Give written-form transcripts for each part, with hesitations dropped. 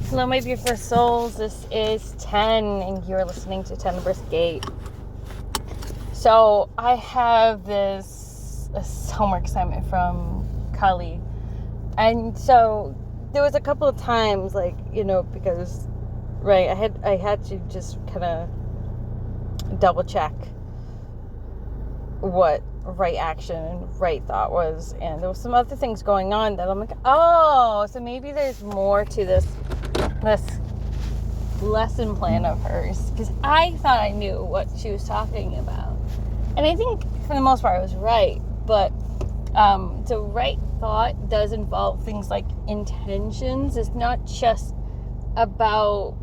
Hello, my beautiful souls. This is 10, and you're listening to Tenebrisgate. So, I have this homework assignment from Kali. And so, there was a couple of times, because, right, I had to just kind of double check what right action and right thought was. And there was some other things going on that I'm like, oh, so maybe there's more to this lesson plan of hers, because I thought I knew what she was talking about, and I think for the most part I was right. But the right thought does involve things like intentions. It's not just about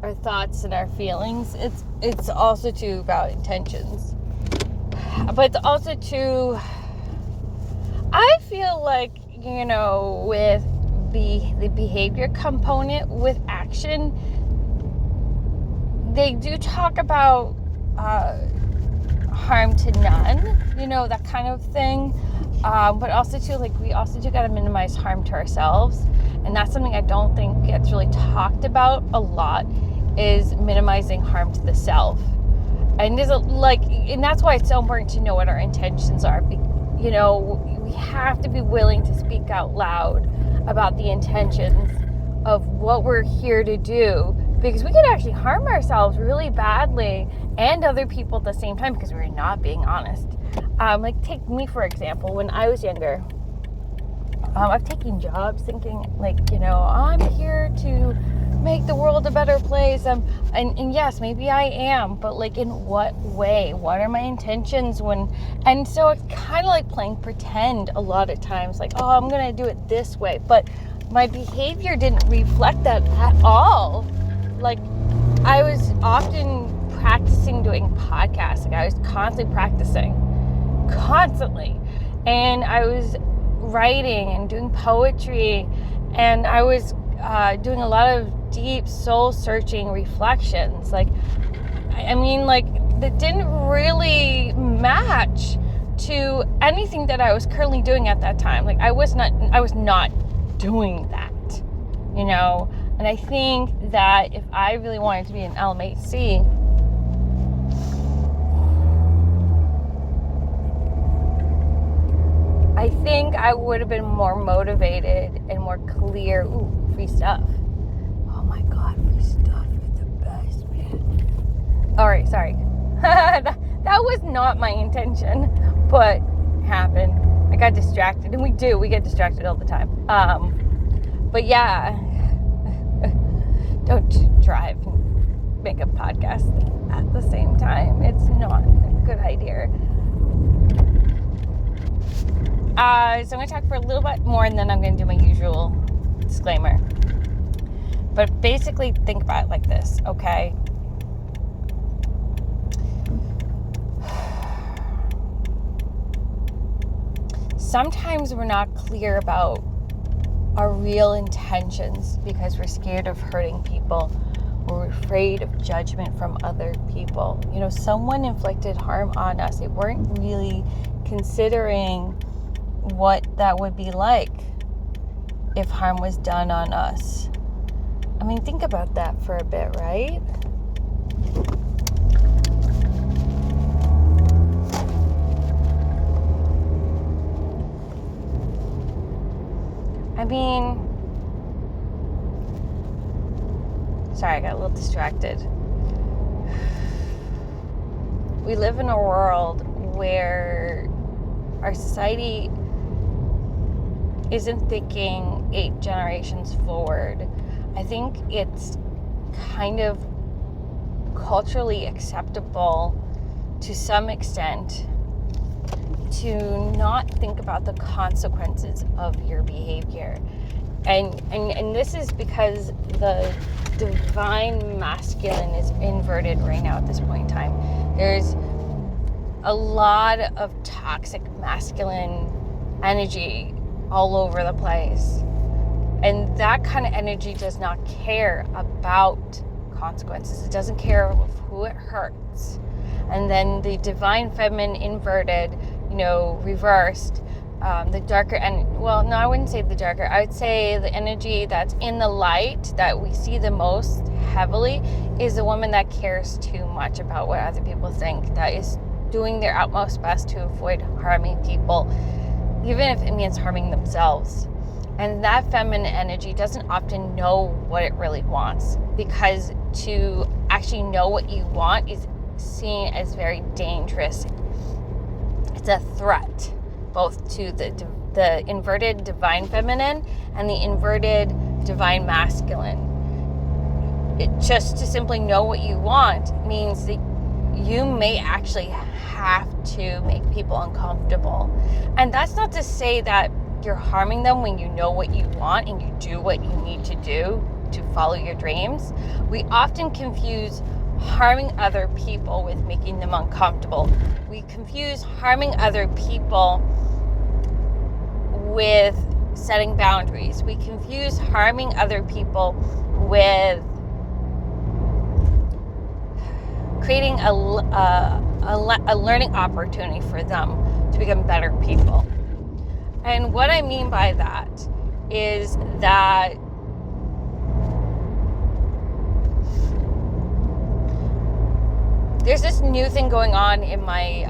our thoughts and our feelings. It's also too about intentions, but it's also too, I feel like, with the behavior component with action, they do talk about harm to none, that kind of thing. But also too, we also do got to minimize harm to ourselves, and that's something I don't think gets really talked about a lot, is minimizing harm to the self. And and that's why it's so important to know what our intentions are. We have to be willing to speak out loud about the intentions of what we're here to do, because we could actually harm ourselves really badly and other people at the same time because we're not being honest. Take me for example. When I was younger, I've taken jobs thinking I'm here to make the world a better place. And yes, maybe I am, but in what way? What are my intentions and so it's kind of like playing pretend a lot of times, I'm gonna do it this way, but my behavior didn't reflect that at all. I was often practicing doing podcasts. I was constantly practicing, and I was writing and doing poetry, and I was doing a lot of deep soul searching reflections. That didn't really match to anything that I was currently doing at that time. I was not doing that, and I think that if I really wanted to be an LMHC, I think I would have been more motivated and more clear. Ooh, free stuff. Oh my God, free stuff is the best, man. All right, sorry. that was not my intention, but happened. I got distracted, and we get distracted all the time. But yeah, don't drive and make a podcast at the same time. It's not a good idea. So I'm going to talk for a little bit more, and then I'm going to do my usual disclaimer. But basically, think about it like this, okay? Sometimes we're not clear about our real intentions because we're scared of hurting people. We're afraid of judgment from other people. Someone inflicted harm on us. They weren't really considering what that would be like if harm was done on us. Think about that for a bit, right? Sorry, I got a little distracted. We live in a world where our society isn't thinking 8 generations forward. I think it's kind of culturally acceptable to some extent to not think about the consequences of your behavior. And this is because the divine masculine is inverted right now at this point in time. There's a lot of toxic masculine energy all over the place. And that kind of energy does not care about consequences. It doesn't care who it hurts. And then the divine feminine inverted, reversed, the darker, and well, no, I wouldn't say the darker. I would say the energy that's in the light that we see the most heavily is the woman that cares too much about what other people think, that is doing their utmost best to avoid harming people, even if it means harming themselves. And that feminine energy doesn't often know what it really wants, because to actually know what you want is seen as very dangerous. It's a threat both to the inverted divine feminine and the inverted divine masculine. Just to simply know what you want means that you may actually have to make people uncomfortable. And that's not to say that you're harming them when you know what you want and you do what you need to do to follow your dreams. We often confuse harming other people with making them uncomfortable. We confuse harming other people with setting boundaries. We confuse harming other people with creating a learning opportunity for them to become better people. And what I mean by that is that there's this new thing going on in my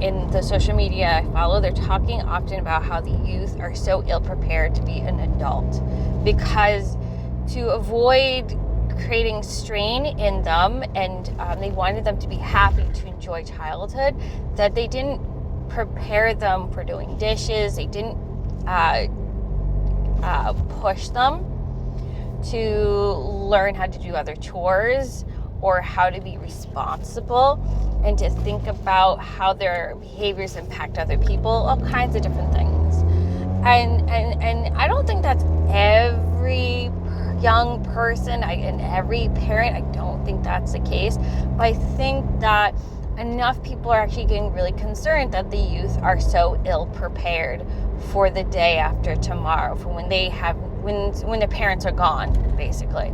in the social media I follow. They're talking often about how the youth are so ill prepared to be an adult, because to avoid creating strain in them, and they wanted them to be happy, to enjoy childhood, that they didn't prepare them for doing dishes. They didn't push them to learn how to do other chores or how to be responsible and to think about how their behaviors impact other people, all kinds of different things. And I don't think that's every young person and every parent. I don't think that's the case, but I think that enough people are actually getting really concerned that the youth are so ill prepared for the day after tomorrow, for when their parents are gone, basically.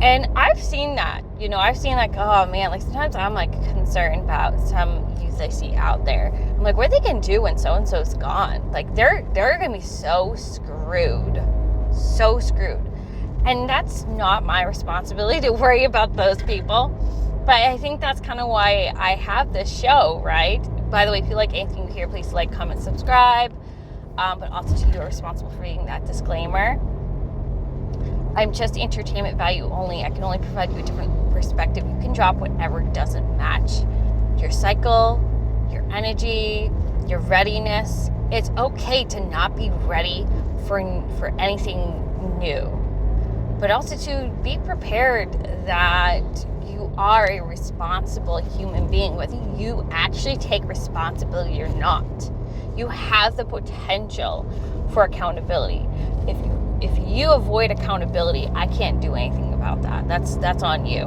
And I've seen that, I've seen like, oh man, like sometimes I'm like concerned about some youth I see out there. I'm like, what are they gonna do when so-and-so's gone? Like they're gonna be so screwed. And that's not my responsibility to worry about those people. But I think that's kind of why I have this show, right? By the way, if you like anything you hear, please like, comment, subscribe. But also you are responsible for reading that disclaimer. I'm just entertainment value only. I can only provide you a different perspective. You can drop whatever doesn't match your cycle, your energy, your readiness. It's okay to not be ready for anything new. But also to be prepared that you are a responsible human being, whether you actually take responsibility or not. You have the potential for accountability. If you avoid accountability, I can't do anything about that. That's on you.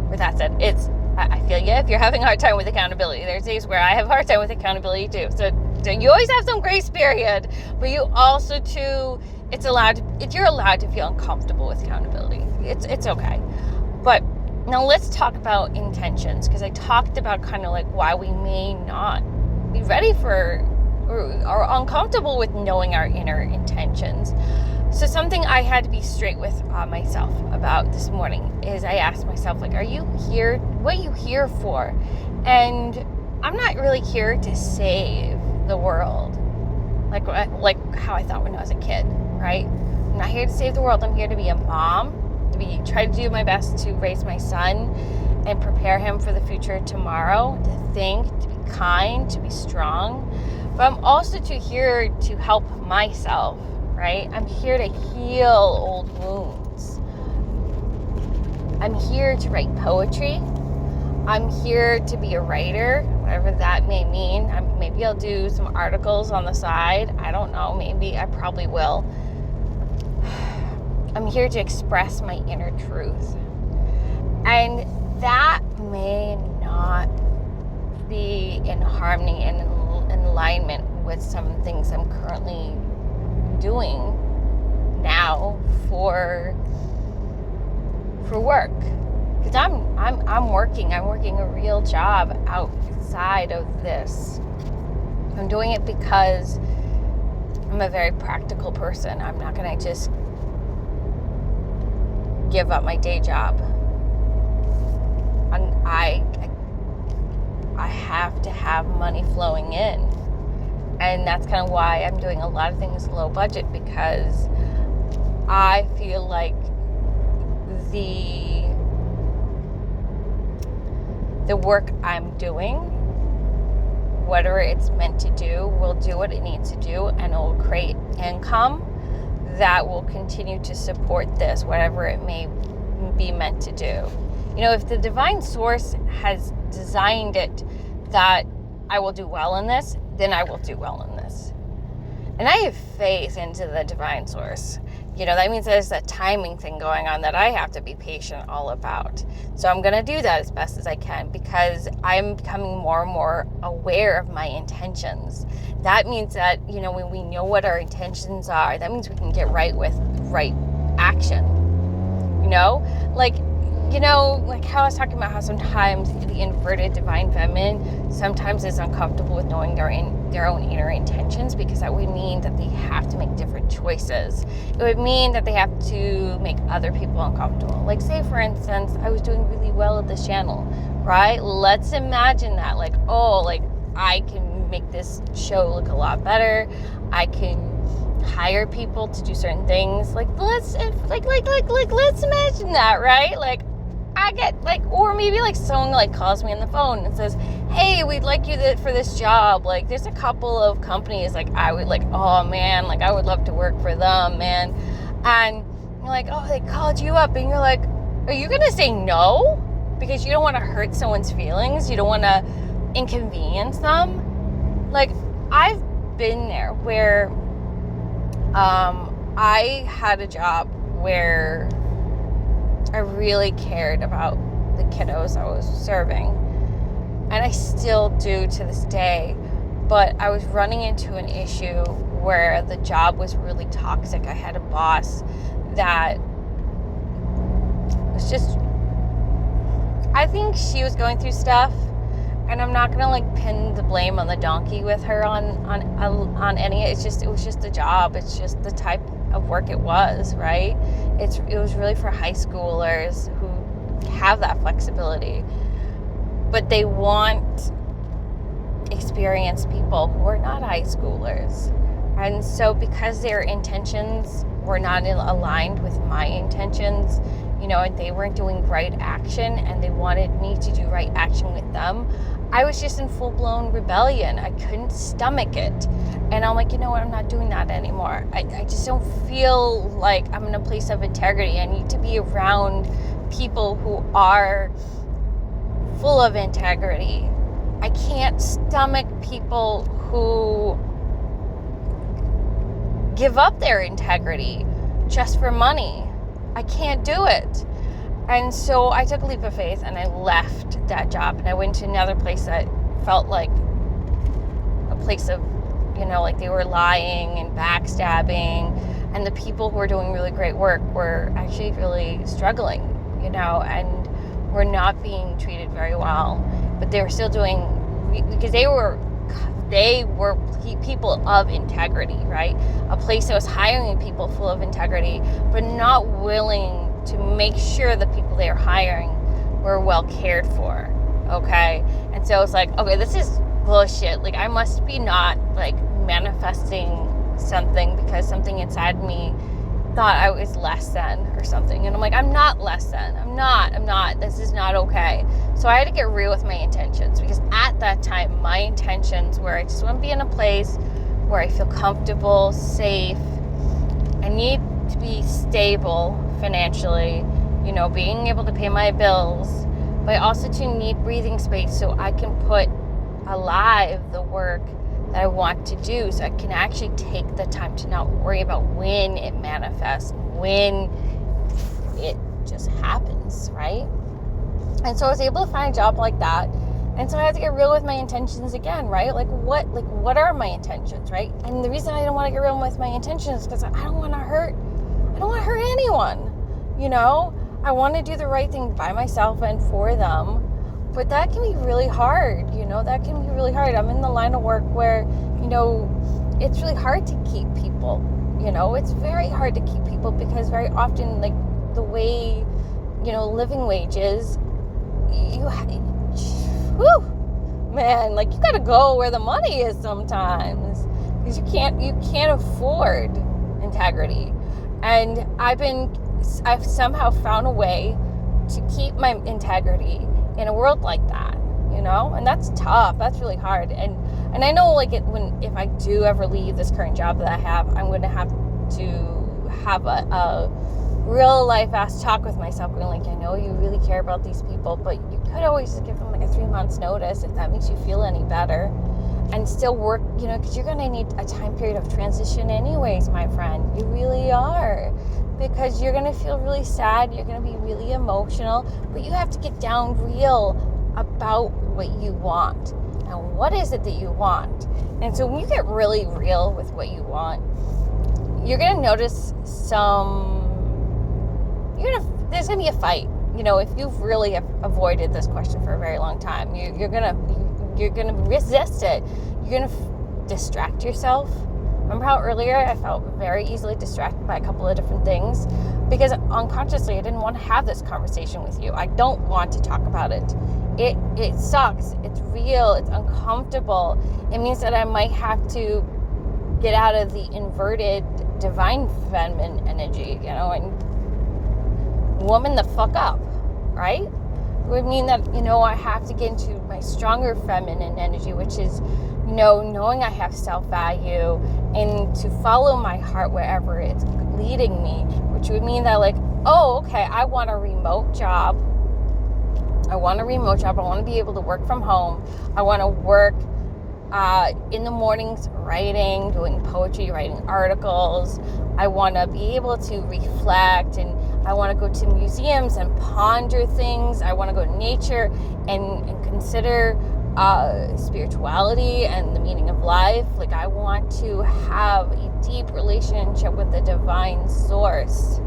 With that said, I feel you if you're having a hard time with accountability. There's days where I have a hard time with accountability too. So you always have some grace period, but you also too, you're allowed to feel uncomfortable with accountability. It's okay. But now let's talk about intentions, because I talked about kind of like why we may not be ready for or are uncomfortable with knowing our inner intentions. So something I had to be straight with myself about this morning is I asked myself, like, are you here? What are you here for? And I'm not really here to save the world, like how I thought when I was a kid, right? I'm not here to save the world. I'm here to be a mom, try to do my best to raise my son and prepare him for the future tomorrow, to think, to be kind, to be strong. But I'm also here to help myself, right? I'm here to heal old wounds. I'm here to write poetry. I'm here to be a writer, whatever that may mean. Maybe I'll do some articles on the side. I don't know. Maybe I probably will. I'm here to express my inner truth. And that may not be in harmony and in alignment with some things I'm currently doing now for work. Because I'm working a real job outside of this. I'm doing it because I'm a very practical person. I'm not going to just give up my day job. I have to have money flowing in. And that's kind of why I'm doing a lot of things low budget, because I feel like the work I'm doing, whatever it's meant to do, will do what it needs to do, and it will create income that will continue to support this, whatever it may be meant to do. If the divine source has designed it that I will do well in this, then I will do well in this. And I have faith into the divine source. That means there's a timing thing going on that I have to be patient all about. So I'm going to do that as best as I can, because I'm becoming more and more aware of my intentions. That means that, when we know what our intentions are, that means we can get right with right action. Like how I was talking about how sometimes the inverted divine feminine sometimes is uncomfortable with knowing their own inner intentions, because that would mean that they have to make different choices. It would mean that they have to make other people uncomfortable. Like, say for instance, I was doing really well at this channel, right? Let's imagine that, I can make this show look a lot better. I can hire people to do certain things. Let's imagine that, right? I get or maybe someone calls me on the phone and says, hey, we'd like you for this job. There's a couple of companies I would oh man, I would love to work for them, man. And you're like, oh, they called you up, and you're like, are you gonna say no? Because you don't want to hurt someone's feelings, you don't want to inconvenience them. I've been there where I had a job where I really cared about the kiddos I was serving, and I still do to this day. But I was running into an issue where the job was really toxic. I had a boss that was just, I think she was going through stuff, and I'm not gonna pin the blame on the donkey with her on any. It was just a job. It's just the type of work it was, right? It was really for high schoolers who have that flexibility, but they want experienced people who are not high schoolers. And so because their intentions were not aligned with my intentions, and they weren't doing right action, and they wanted me to do right action with them, I was just in full-blown rebellion. I couldn't stomach it. And I'm like, you know what? I'm not doing that anymore. I just don't feel like I'm in a place of integrity. I need to be around people who are full of integrity. I can't stomach people who give up their integrity just for money. I can't do it. And so I took a leap of faith, and I left that job, and I went to another place that felt like a place of, they were lying and backstabbing, and the people who were doing really great work were actually really struggling, and were not being treated very well. But they were still doing, because they were people of integrity, right? A place that was hiring people full of integrity, but not willing to make sure the people they are hiring were well cared for, okay? And so it's okay, this is bullshit. I must be not, manifesting something because something inside me thought I was less than or something. And I'm I'm not less than. I'm not. This is not okay. So I had to get real with my intentions, because at that time, my intentions were I just want to be in a place where I feel comfortable, safe. I need to be stable financially, being able to pay my bills, but I also need breathing space so I can put alive the work that I want to do, so I can actually take the time to not worry about when it manifests, when it just happens, right? And so I was able to find a job like that. And so I had to get real with my intentions again, right? What are my intentions, right? And the reason I don't want to get real with my intentions is because I don't want to hurt anyone, I want to do the right thing by myself and for them. But that can be really hard, that can be really hard. I'm in the line of work where, it's really hard to keep people, it's very hard to keep people because very often, like, the way, living wages, like, you gotta go where the money is sometimes because you can't afford integrity. And I've somehow found a way to keep my integrity in a world like that, and that's tough. That's really hard. And I know, like, if I do ever leave this current job that I have, I'm going to have a real life ass talk with myself, going like, I know you really care about these people, but you could always just give them like a 3 months notice if that makes you feel any better, and still work, because you're going to need a time period of transition anyways, my friend. You really are, because you're going to feel really sad, you're going to be really emotional, but you have to get down real about what you want and what is it that you want. And so when you get really real with what you want, you're going to notice there's going to be a fight. If you've really avoided this question for a very long time, you're going to resist it. You're going to distract yourself. Remember how earlier I felt very easily distracted by a couple of different things? Because unconsciously I didn't want to have this conversation with you. I don't want to talk about it. It sucks. It's real. It's uncomfortable. It means that I might have to get out of the inverted divine feminine energy, and woman the fuck up, right? It would mean that, I have to get into my stronger feminine energy, which is, knowing I have self-value and to follow my heart wherever it's leading me, which would mean that, like, oh, okay, I want a remote job. I want to be able to work from home. I want to work in the mornings writing, doing poetry, writing articles. I want to be able to reflect, and I want to go to museums and ponder things. I want to go to nature and consider spirituality and the meaning of life. Like, I want to have a deep relationship with the divine source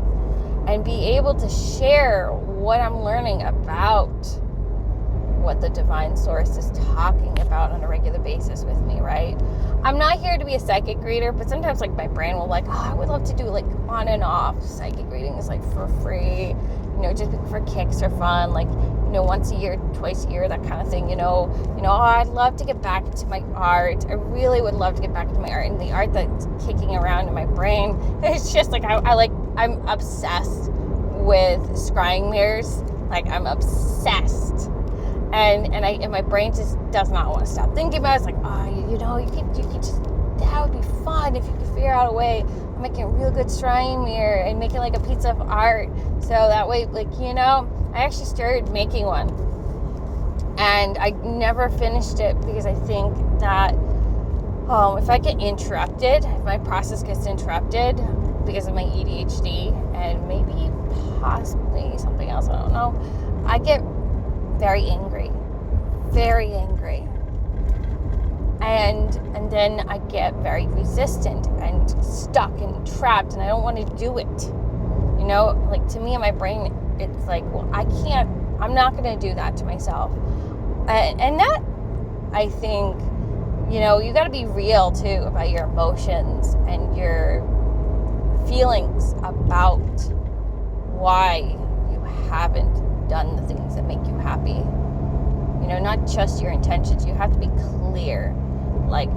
and be able to share what I'm learning about what the divine source is talking about on a regular basis with me, right? I'm not here to be a psychic reader, but sometimes, like, my brain will, like, I would love to do, like, on and off psychic readings, like, for free, just for kicks or fun, like, once a year, twice a year, that kind of thing, I'd love to get back into my art. I really would love to get back into my art, and the art that's kicking around in my brain. It's just, like, I'm obsessed with scrying mirrors. Like, I'm obsessed. And my brain just does not want to stop thinking about it. It's like, you could just, that would be fun if you could figure out a way of making a real good scrying mirror and making, like, a piece of art. So that way, like, I actually started making one. And I never finished it because I think that if I get interrupted, if my process gets interrupted because of my ADHD and maybe possibly something else, I don't know, I get very angry. And then I get very resistant and stuck and trapped, and I don't want to do it. Like, to me in my brain, it's like, well, I'm not going to do that to myself. And that, I think, you got to be real too about your emotions and your feelings about why you haven't done the things that make you happy. Not just your intentions. You have to be clear. Like,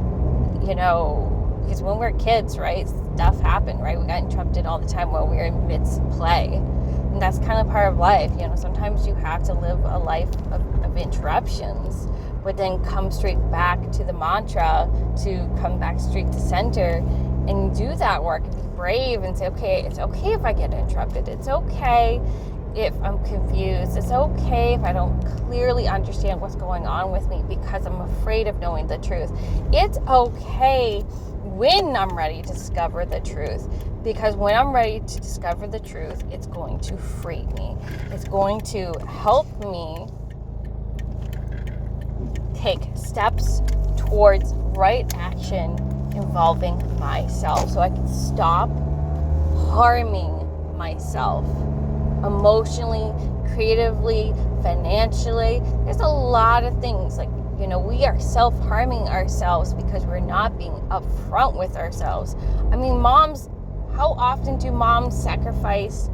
because when we're kids, right, stuff happened, right? We got interrupted all the time while we were in mid-play. And that's kind of part of life. Sometimes you have to live a life of interruptions, but then come straight back to the mantra, to come back straight to center and do that work and be brave and say, okay, it's okay if I get interrupted. It's okay if I'm confused. It's okay if I don't clearly understand what's going on with me because I'm afraid of knowing the truth. It's okay when I'm ready to discover the truth, because when I'm ready to discover the truth, it's going to free me. It's going to help me take steps towards right action involving myself, so I can stop harming myself emotionally, creatively, financially. There's a lot of things. Like, we are self-harming ourselves because we're not being upfront with ourselves. I mean, moms, how often do moms sacrifice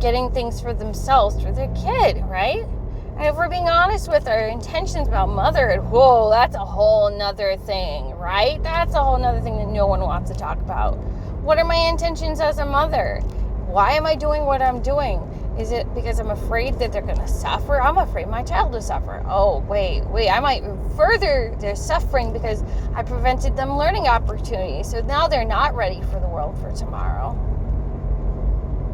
getting things for themselves, for their kid, right? And if we're being honest with our intentions about motherhood, whoa, that's a whole nother thing, right? That's a whole nother thing that no one wants to talk about. What are my intentions as a mother? Why am I doing what I'm doing? Is it because I'm afraid that they're going to suffer? I'm afraid my child will suffer. Oh, wait, I might further their suffering because I prevented them learning opportunities. So now they're not ready for the world for tomorrow.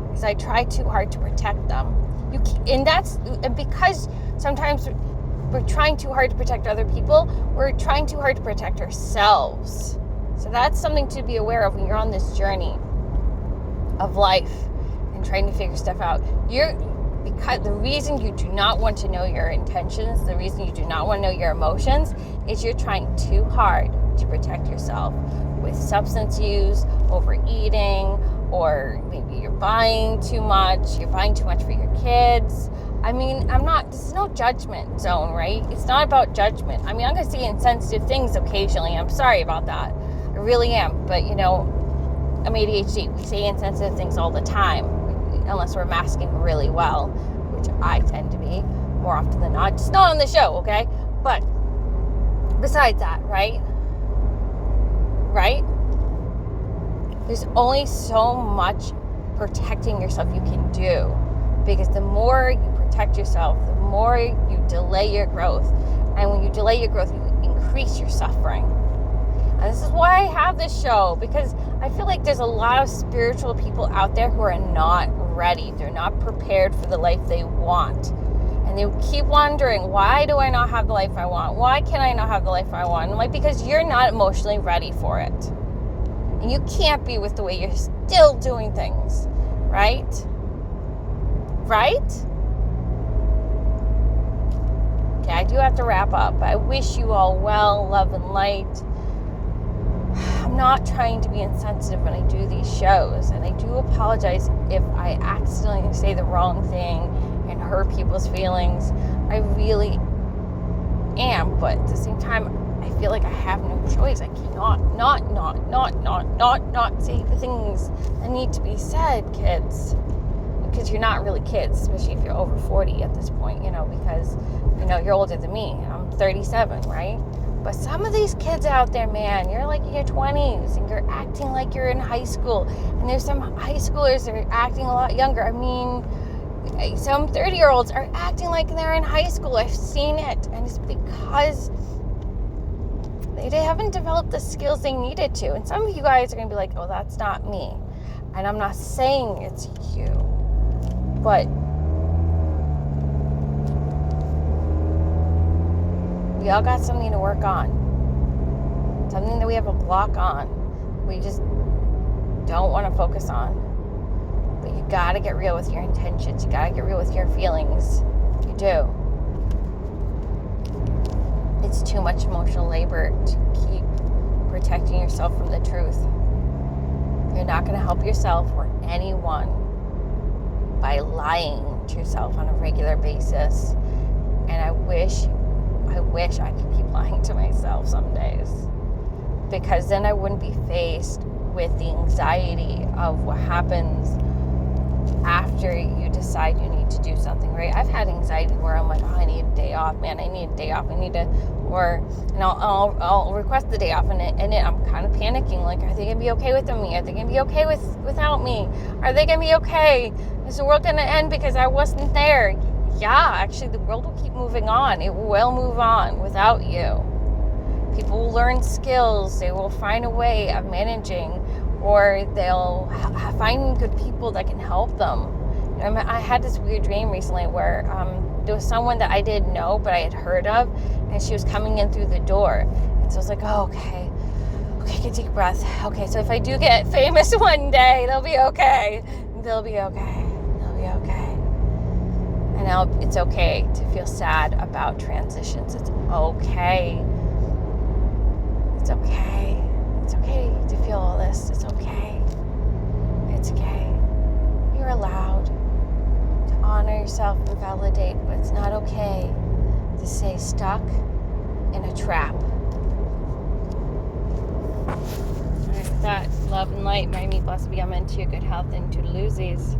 Because I try too hard to protect them. And because sometimes we're trying too hard to protect other people, we're trying too hard to protect ourselves. So that's something to be aware of when you're on this journey of life and trying to figure stuff out. Because the reason you do not want to know your intentions, the reason you do not want to know your emotions, is you're trying too hard to protect yourself with substance use, overeating, or maybe you're buying too much for your kids. I mean, this is no judgment zone, right? It's not about judgment. I mean, I'm going to say insensitive things occasionally. I'm sorry about that. I really am. But, I'm ADHD. We say insensitive things all the time, unless we're masking really well, which I tend to be more often than not. Just not on the show, okay? But besides that, right? There's only so much protecting yourself you can do, because the more you protect yourself, the more you delay your growth. And when you delay your growth, you increase your suffering. And this is why I have this show, because I feel like there's a lot of spiritual people out there who are not ready. They're not prepared for the life they want. And they keep wondering, why do I not have the life I want? Why can I not have the life I want? I'm like, because you're not emotionally ready for it. And you can't be with the way you're still doing things, right? Okay, I do have to wrap up. I wish you all well, love, and light. I'm not trying to be insensitive when I do these shows, and I do apologize if I accidentally say the wrong thing and hurt people's feelings. I really am, but at the same time, I feel like I have no choice. I cannot not say the things that need to be said, kids. Because you're not really kids, especially if you're over 40 at this point, because, you're older than me. I'm 37, right? But some of these kids out there, man, you're like in your 20s and you're acting like you're in high school. And there's some high schoolers that are acting a lot younger. I mean, some 30-year-olds are acting like they're in high school. I've seen it. And it's because they haven't developed the skills they needed to. And some of you guys are going to be like, oh, that's not me. And I'm not saying it's you. But we all got something to work on. Something that we have a block on. We just don't want to focus on. But you got to get real with your intentions. You got to get real with your feelings. You do. It's too much emotional labor to keep protecting yourself from the truth. You're not going to help yourself or anyone by lying to yourself on a regular basis. And I wish I could keep lying to myself some days, because then I wouldn't be faced with the anxiety of what happens after you decide you need to do something, right? I've had anxiety where I'm like, oh, I need a day off, man. I need a day off. I'll request the day off, and I'm kind of panicking. Like, are they gonna be okay with me? Are they gonna be okay without me? Are they gonna be okay? Is the world gonna end because I wasn't there? Yeah, actually, the world will keep moving on. It will move on without you. People will learn skills. They will find a way of managing, or they'll find good people that can help them. I had this weird dream recently where there was someone that I didn't know, but I had heard of, and she was coming in through the door. And so I was like, oh, okay, take a deep breath. Okay, so if I do get famous one day, they'll be okay. And now it's okay to feel sad about transitions. It's okay. It's okay to feel all this. It's okay. You're allowed. yourself and validate, but it's not okay to stay stuck in a trap. All right, with that, love and light, may me blessed be amen to your good health and to losies.